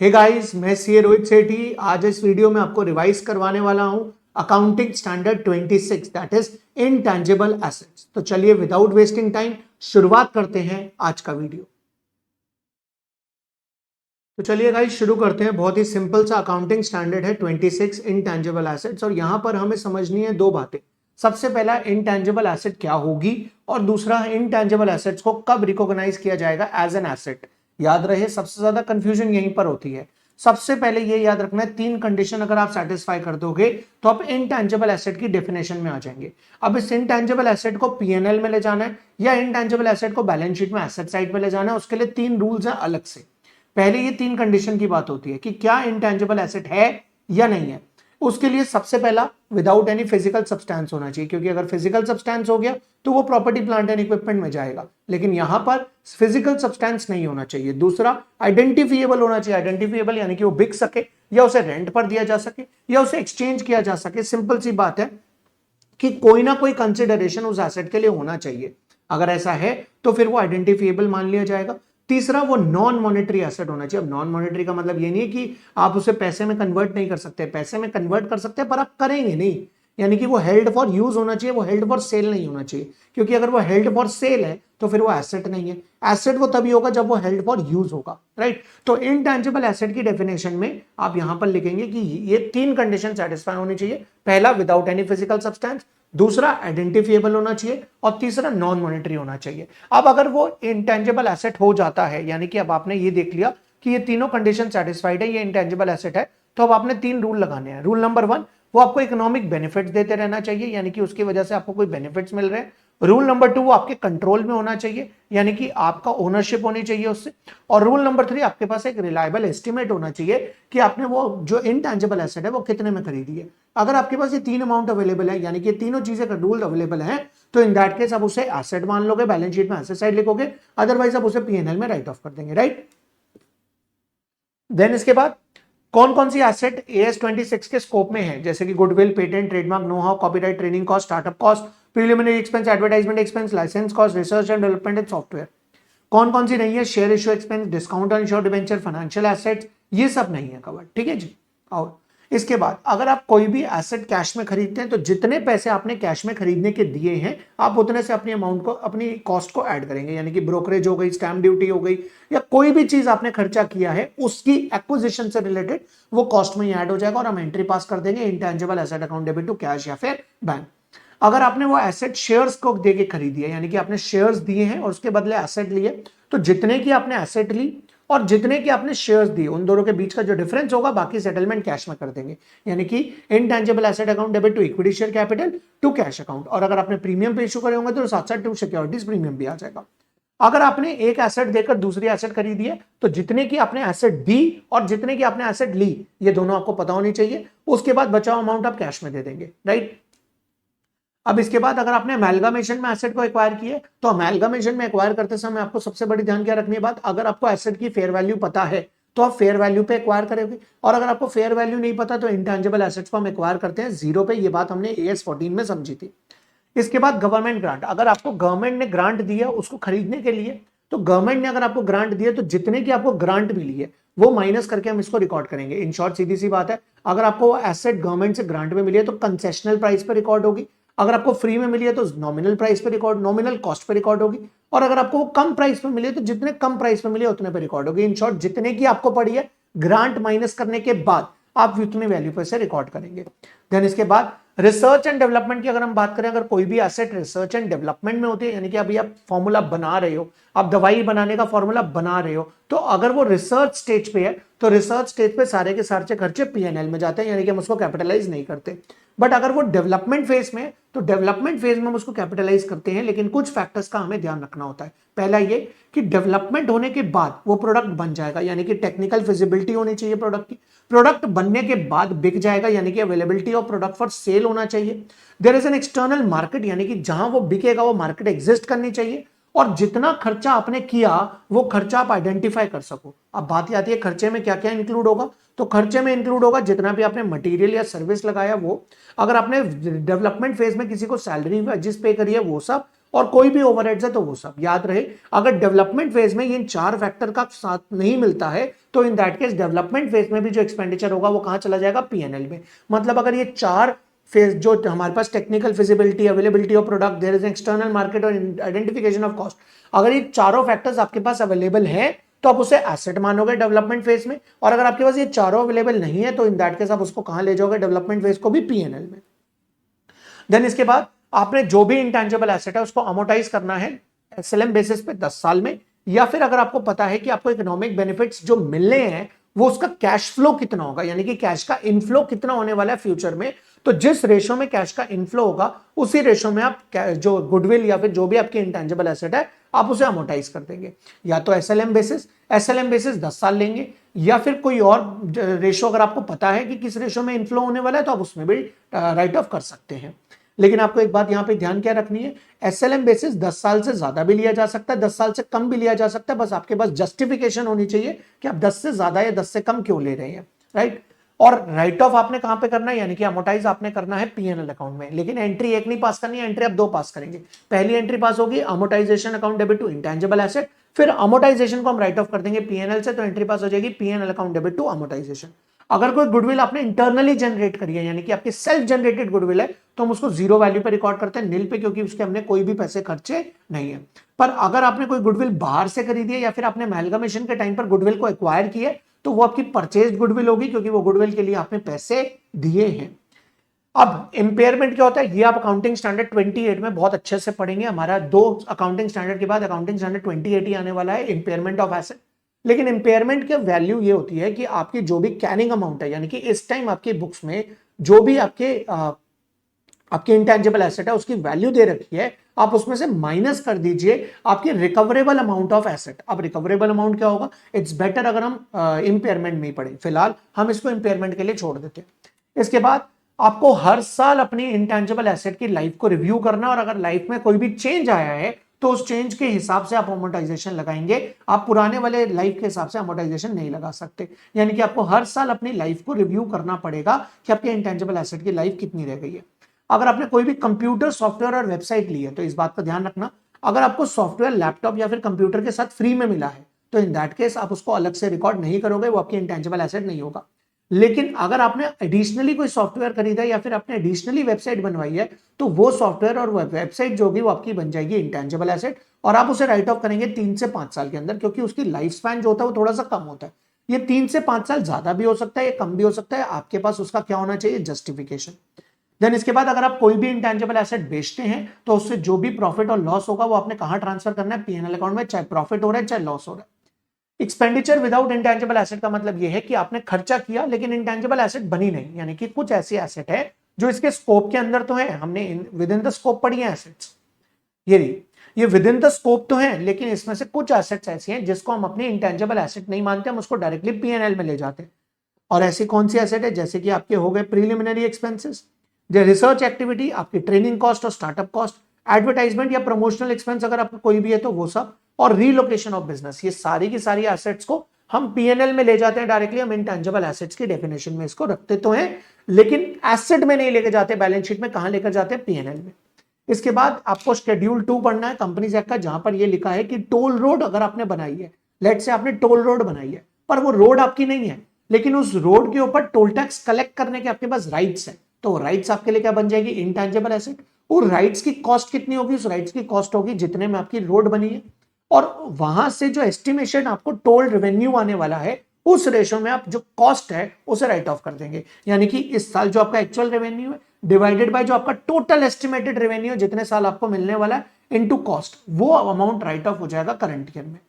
Hey guys, मैं CA Rohit सेठी आज इस वीडियो में आपको रिवाइज करवाने वाला हूं accounting standard 26 that is intangible assets. तो चलिए विदाउट वेस्टिंग टाइम शुरुआत करते हैं आज का वीडियो। तो चलिए गाइस शुरू करते हैं। बहुत ही सिंपल सा अकाउंटिंग स्टैंडर्ड है 26 इनटैंजिबल एसेट्स और यहां पर हमें समझनी है दो बातें। सबसे पहला इनटैंजिबल एसेट क्या होगी और दूसरा इनटैंजिबल एसेट्स को कब रिकॉग्नाइज किया जाएगा एज एन एसेट। याद रहे सबसे ज्यादा कंफ्यूजन यहीं पर होती है। सबसे पहले ये याद रखना है, तीन कंडीशन अगर आप सेटिस्फाई कर दोगे तो आप इनटैंजिबल एसेट की डेफिनेशन में आ जाएंगे। अब इस इनटैंजिबल एसेट को पीएनएल में ले जाना है या इनटैंजिबल एसेट को बैलेंस शीट में एसेट साइड में ले जाना है, उसके लिए तीन रूल्स हैं अलग से। पहले ये तीन कंडीशन की बात होती है कि क्या इनटैंजिबल एसेट है या नहीं है। उसके लिए सबसे पहला विदाउट एनी फिजिकल सब्सटेंस होना चाहिए, क्योंकि अगर फिजिकल सब्सटेंस हो गया तो वो प्रॉपर्टी प्लांट एंड इक्विपमेंट में जाएगा, लेकिन यहां पर फिजिकल सब्सटेंस नहीं होना चाहिए। दूसरा आइडेंटिफिएबल होना चाहिए। आइडेंटिफिएबल यानी कि वो बिक सके या उसे रेंट पर दिया जा सके या उसे एक्सचेंज किया जा सके। सिंपल सी बात है कि कोई ना कोई कंसिडरेशन उस एसेट के लिए होना चाहिए। अगर ऐसा है तो फिर वो आइडेंटिफिएबल मान लिया जाएगा। तीसरा वो नॉन मॉनेटरी एसेट होना चाहिए। अब नॉन मॉनेटरी का मतलब ये नहीं है कि आप उसे पैसे में कन्वर्ट नहीं कर सकते, पैसे में कन्वर्ट कर सकते हैं पर आप करेंगे नहीं। यानी कि वो हेल्ड फॉर यूज होना चाहिए, वो हेल्ड फॉर सेल नहीं होना चाहिए, क्योंकि अगर वो हेल्ड फॉर सेल है तो फिर वो एसेट नहीं है। एसेट वो तभी होगा जब वो हेल्ड फॉर यूज होगा, राइट। तो इनटैंजिबल एसेट की डेफिनेशन में आप यहां पर लिखेंगे कि ये तीन कंडीशन सेटिस्फाई होनी चाहिए। पहला विदाउट एनी फिजिकल सब्सटेंस, दूसरा आइडेंटिफिएबल होना चाहिए और तीसरा नॉन मॉनेटरी होना चाहिए। अब अगर वो इंटेंजिबल एसेट हो जाता है, यानी कि अब आपने ये देख लिया कि ये तीनों कंडीशन सेटिस्फाइड है, ये इंटेंजिबल एसेट है, तो अब आपने तीन रूल लगाने हैं। रूल नंबर 1, वो आपको इकोनॉमिक बेनिफिट देते रहना चाहिए, यानी कि उसकी वजह से आपको कोई बेनिफिट्स मिल रहे हैं। रूल नंबर 2, वो आपके कंट्रोल में होना चाहिए, यानी कि आपका ओनरशिप होनी चाहिए उससे। और रूल नंबर 3, आपके पास एक रिलायबल एस्टिमेट होना चाहिए कि आपने वो जो इनटैंजिबल एसेट है वो कितने में खरीदी है। अगर आपके पास ये तीन अमाउंट अवेलेबल है, यानी कि तीनों चीजें का रूल अवेलेबल है, तो इन दैट केस आप उसे एसेट मान लोगे, बैलेंस शीट में एसेट साइड लिखोगे, अदरवाइज आप उसे पीएनएल में राइट ऑफ कर देंगे, राइट। देन इसके बाद कौन कौन सी एसेट एएस 26 के स्कोप में है, जैसे कि goodwill, patent, trademark, know how, copyright, training cost, startup cost, preliminary expense, advertisement expense, licence cost, research and development and software. कौन कौन सी नहीं है, share issue expense, discount on issued debenture, financial assets, ये सब नहीं है कवर, ठीक है जी। और इसके बाद अगर आप कोई भी एसेट कैश में खरीदते हैं तो जितने पैसे आपने कैश में खरीदने के दिए हैं आप उतने से अपनी अमाउंट को, अपनी कॉस्ट को ऐड करेंगे, यानी कि ब्रोकरेज हो गई, स्टैम्प ड्यूटी हो गई, या कोई भी चीज आपने खर्चा किया है उसकी एक्विजिशन से रिलेटेड वो कॉस्ट में ही ऐड हो जाएगा और हम एंट्री पास कर देंगे intangible asset account debit to cash या फिर बैंक। अगर आपने वो एसेट शेयर्स को देके खरीदी है, यानी कि आपने शेयर्स दिए हैं और उसके बदले एसेट लिए, तो जितने की आपने एसेट ली और जितने की आपने शेयर्स दिए उन दोनों के बीच का जो डिफरेंस होगा बाकी सेटलमेंट कैश में कर देंगे, यानी कि intangible asset account debit to equity share capital to cash account. और अगर आपने प्रीमियम पे इशू करे होंगे तो साथ साथ टू सिक्योरिटीज प्रीमियम भी आ जाएगा। अगर आपने एक एसेट देकर दूसरी एसेट खरीदी है तो जितने की आपने एसेट दी और जितने की आपने एसेट ली ये दोनों आपको पता होनी चाहिए। उसके बाद बचाओ अमाउंट आप कैश में दे देंगे, राइट। अब इसके बाद अगर आपने अमेलगामेशन में एसेट को एक्वायर किए तो अमेलगामेशन में एक्वायर करते समय आपको सबसे बड़ी ध्यान क्या रखनी है बात, अगर आपको एसेट की फेयर वैल्यू पता है तो आप फेयर वैल्यू पे एक्वायर करोगे, और अगर आपको फेयर वैल्यू नहीं पता तो इंटेंजिबल एसेट्स को हम एक्वायर करते हैं जीरो पे। ये बात हमने एएस 14 में समझी थी। इसके बाद गवर्नमेंट ग्रांट, अगर आपको गवर्नमेंट ने ग्रांट दिया उसको खरीदने के लिए, तो गवर्नमेंट ने अगर आपको ग्रांट दिया तो जितने की आपको ग्रांट मिली है वो माइनस करके हम इसको रिकॉर्ड करेंगे। इन शॉर्ट सीधी सी बात है, अगर आपको एसेट गवर्नमेंट से ग्रांट में मिली है तो कंसेशनल प्राइस पर रिकॉर्ड होगी, अगर आपको फ्री में मिली है तो नॉमिनल प्राइस पे रिकॉर्ड, नॉमिनल कॉस्ट पे रिकॉर्ड होगी, और अगर आपको वो कम प्राइस पे मिली है तो जितने कम प्राइस पे मिले उतने पे रिकॉर्ड होगी। इन शॉर्ट जितने की आपको पड़ी है ग्रांट माइनस करने के बाद आप उतने वैल्यू पे से रिकॉर्ड करेंगे। देन इसके बाद रिसर्च एंड डेवलपमेंट की अगर हम बात करें, अगर कोई भी एसेट रिसर्च एंड डेवलपमेंट में होती है, यानी कि अभी आप फॉर्मूला बना रहे हो, आप दवाई बनाने का फॉर्मूला बना रहे हो, तो अगर वो रिसर्च स्टेज पे है तो रिसर्च स्टेज पे सारे के सारे खर्चे पीएनएल में जाते हैं, यानी कि हम उसको कैपिटलाइज नहीं करते। बट अगर वो डेवलपमेंट फेज में तो डेवलपमेंट फेज में हम उसको कैपिटलाइज करते हैं, लेकिन कुछ फैक्टर्स का हमें ध्यान रखना होता है। पहला ये कि डेवलपमेंट होने के बाद वो प्रोडक्ट बन जाएगा, यानी कि टेक्निकल फिजिबिलिटी होनी चाहिए प्रोडक्ट की, प्रोडक्ट बनने के बाद बिक जाएगा, यानी कि availability of product for sale होना चाहिए। There is an external market, यानी कि जहां वो बिकेगा वो मार्केट एग्जिस्ट करनी चाहिए, और जितना खर्चा आपने किया वो खर्चा आप आइडेंटिफाई कर सको। अब बात आती है खर्चे में क्या क्या इंक्लूड होगा, तो खर्चे में इंक्लूड होगा जितना भी आपने मटेरियल या सर्विस लगाया वो, अगर आपने डेवलपमेंट फेज में किसी को सैलरी जिस पे करी है वो सब, और कोई भी ओवरहेड्स है तो वो सब। याद रहे, अगर डेवलपमेंट फेज में इन 4 फैक्टर का साथ नहीं मिलता है तो in that case development phase में भी जो एक्सपेंडिचर होगा वो कहां चला जाएगा, पीएनएल में। मतलब अगर ये 4 फेज जो हमारे पास technical feasibility, availability of product, there is external market और आइडेंटिफिकेशन ऑफ कॉस्ट, अगर ये चारों फैक्टर्स आपके पास अवेलेबल है तो आप उसे एसेट मानोगे डेवलपमेंट फेज में। और अगर आपके पास ये चारों अवेलेबल नहीं है तो इन दैट केस आप उसको कहां ले जाओगे, डेवलपमेंट फेज को भी पीएनएल में। देन इसके बाद आपने जो भी इंटेंजिबल एसेट है उसको अमोर्टाइज करना है एसएलएम बेसिस पे 10 साल में, या फिर अगर आपको पता है कि आपको इकोनॉमिक बेनिफिट्स जो मिलने हैं वो उसका कैश फ्लो कितना होगा, यानी कि कैश का इनफ्लो कितना होने वाला है फ्यूचर में, तो जिस रेशो में कैश का इनफ्लो होगा उसी रेशो में आप जो गुडविल या फिर जो भी आपकी इंटेंजिबल एसेट है आप उसे अमोर्टाइज कर देंगे। या तो एसएलएम बेसिस 10 साल लेंगे, या फिर कोई और रेशो अगर आपको पता है कि किस रेशो में इनफ्लो होने वाला है तो आप उसमें भी राइट ऑफ कर सकते हैं। लेकिन आपको एक बात यहां पे ध्यान क्या रखनी है, एसएलएम बेसिस 10 साल से ज्यादा भी लिया जा सकता है, 10 साल से कम भी लिया जा सकता है, बस आपके पास जस्टिफिकेशन होनी चाहिए कि आप 10 से ज्यादा या 10 से कम क्यों ले रहे हैं, राइट। और राइट ऑफ आपने कहां पे करना है, यानी कि अमोर्टाइज आपने करना है पीएनएल अकाउंट में। लेकिन एंट्री एक नहीं पास करनी है, एंट्री आप 2 पास करेंगे। पहली एंट्री पास होगी amortisation account debit to intangible asset, फिर अमोर्टाइजेशन को हम राइट ऑफ कर देंगे पीएनएल से, तो एंट्री पास हो जाएगी PNL account debit to amortisation. अगर कोई गुडविल आपने इंटरनली जनरेट करी है, यानी कि आपकी सेल्फ जनरेटेड गुडविल है, तो हम उसको जीरो वैल्यू पे रिकॉर्ड करते हैं, नील पे, क्योंकि उसके हमने कोई भी पैसे खर्चे नहीं है। पर अगर आपने कोई गुडविल बाहर से खरीदी है या फिर आपने अमेलगमेशन के टाइम पर गुडविल को एक्वायर किया है तो वो आपकी परचेज गुडविल होगी, क्योंकि वो गुडविल के लिए आपने पैसे दिए हैं। अब इंपेयरमेंट क्या होता है, ये आप अकाउंटिंग स्टैंडर्ड 28 में बहुत अच्छे से पढ़ेंगे। हमारा 2 अकाउंटिंग स्टैंडर्ड के बाद अकाउंटिंग स्टैंडर्ड 28 ही आने वाला है, इंपेयरमेंट ऑफ एसेट। लेकिन इंपेयरमेंट की वैल्यू ये होती है कि आपकी जो भी कैरिंग अमाउंट है, यानी कि इस टाइम आपकी बुक्स में जो भी आपके इंटेंजिबल एसेट है उसकी वैल्यू दे रखी है, आप उसमें से माइनस कर दीजिए आपकी रिकवरेबल अमाउंट ऑफ एसेट। अब रिकवरेबल अमाउंट क्या होगा, इट्स बेटर अगर हम इंपेयरमेंट में ही पढ़े, फिलहाल हम इसको इंपेयरमेंट के लिए छोड़ देते हैं। इसके बाद आपको हर साल अपनी इंटेंजिबल एसेट की लाइफ को रिव्यू करना, और अगर लाइफ में कोई भी चेंज आया है तो उस चेंज के हिसाब से आप अमोर्टाइजेशन लगाएंगे। आप पुराने वाले लाइफ के हिसाब से अमोर्टाइजेशन नहीं लगा सकते, यानी कि आपको हर साल अपनी लाइफ को रिव्यू करना पड़ेगा कि आपके इंटेंजिबल एसेट की लाइफ कितनी रह गई है। अगर आपने कोई भी कंप्यूटर, सॉफ्टवेयर और वेबसाइट ली है तो इस बात का ध्यान रखना, अगर आपको सॉफ्टवेयर लैपटॉप या फिर कंप्यूटर के साथ फ्री में मिला है तो इन दैट केस आप उसको अलग से रिकॉर्ड नहीं करोगे, वो आपकी इंटेंजिबल एसेट नहीं होगा। लेकिन अगर आपने एडिशनली कोई सॉफ्टवेयर खरीदा है या फिर आपने एडिशनली वेबसाइट बनवाई है तो वो सॉफ्टवेयर और वेबसाइट जो होगी वो आपकी बन जाएगी इंटेंजिबल एसेट, और आप उसे राइट ऑफ करेंगे 3 से 5 साल के अंदर, क्योंकि उसकी लाइफ स्पैन जो होता है वो थोड़ा सा कम होता है। ये 3 से 5 साल ज्यादा भी हो सकता है, ये कम भी हो सकता है, आपके पास उसका क्या होना चाहिए, जस्टिफिकेशन। देन इसके बाद अगर आप कोई भी इंटेंजिबल एसेट बेचते हैं तो उससे जो भी प्रॉफिट और लॉस होगा वो आपने कहां ट्रांसफर करना है, पीएनएल अकाउंट में, चाहे प्रॉफिट हो रहा है चाहे लॉस हो रहा है। एक्सपेंडिचर विदाउट इंटेंजिबल एसेट का मतलब यह है कि आपने खर्चा किया लेकिन इंटेंजिबल एसेट बनी नहीं, यानी कि कुछ ऐसी एसेट है जो इसके स्कोप के अंदर तो है, हमने विद इन द स्कोप पढ़ी है एसेट्स, ये विद इन द स्कोप तो है, लेकिन इसमें से कुछ एसेट्स ऐसी हैं जिसको हम अपनी इंटेंजिबल एसेट नहीं मानते, हम उसको डायरेक्टली पीएनएल में ले जाते हैं। और ऐसी कौन सी एसेट है, जैसे कि आपके हो गए प्रीलिमिनरी एक्सपेंसेस, रिसर्च एक्टिविटी, आपकी ट्रेनिंग कॉस्ट और स्टार्टअप कॉस्ट, एडवर्टाइजमेंट या प्रमोशनल एक्सपेंस अगर आपको कोई भी है तो वो सब, और रीलोकेशन ऑफ बिजनेस। ये सारी की सारी एसेट्स को हम पीएनएल में ले जाते हैं डायरेक्टली। हम इंटेंजिबल एसेट्स की डेफिनेशन में इसको रखते तो हैं, लेकिन एसेट में नहीं लेके जाते, बैलेंस शीट में कहां लेकर जाते हैं, पीएनएल में। इसके बाद आपको शेड्यूल 2 पढ़ना है कंपनीज एक्ट का, जहां पर यह लिखा है कि टोल रोड अगर आपने बनाई है, लेट से आपने टोल रोड बनाई है पर वो रोड आपकी नहीं है, लेकिन उस रोड के ऊपर टोल टैक्स कलेक्ट करने के आपके पास राइट्स है, तो राइट्स आपके लिए क्या बन जाएगी, इंटेंजिबल एसेट। और राइट्स की कॉस्ट कितनी होगी, उस राइट्स की कॉस्ट होगी जितने में आपकी रोड बनी है, और वहां से जो एस्टिमेशन आपको टोल रेवेन्यू आने वाला है उस रेशो में आप जो कॉस्ट है उसे राइट ऑफ कर देंगे। यानी कि इस साल जो आपका एक्चुअल रेवेन्यू है डिवाइडेड बाय जो आपका टोटल एस्टिमेटेड रेवेन्यू जितने साल आपको मिलने वाला है इनटू कॉस्ट, वो अमाउंट राइट ऑफ हो जाएगा करंट ईयर में।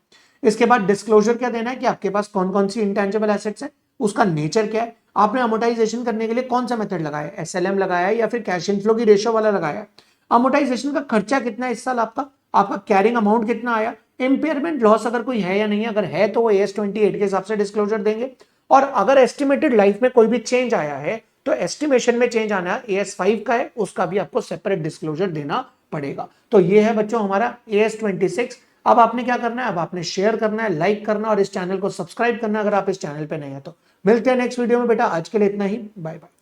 इसके बाद डिस्क्लोजर क्या देना है कि आपके पास कौन कौन सी इंटेंजिबल एसेट्स है, उसका नेचर क्या है, आपने अमोर्टाइजेशन करने के लिए कौन सा मेथड लगाया है, एसएलएम लगाया है या फिर कैश इनफ्लो की रेशो वाला लगाया है, अमोर्टाइजेशन का खर्चा कितना है इस साल, आपका कैरिंग अमाउंट कितना आया, इंपेयरमेंट लॉस अगर कोई है या नहीं है, अगर है तो वो AS28 के हिसाब से डिस्क्लोजर देंगे, और अगर एस्टिमेटेड लाइफ में कोई भी चेंज आया है तो एस्टिमेशन में चेंज आना AS5 का है, उसका भी आपको सेपरेट डिस्क्लोजर देना पड़ेगा। तो ये है बच्चों हमारा AS26। अब आपने क्या करना है, अब आपने शेयर करना है, लाइक करना और इस चैनल को सब्सक्राइब करना अगर आप इस चैनल पे नए हैं तो। मिलते हैं नेक्स्ट वीडियो में बेटा, आज के लिए इतना ही, बाय बाय।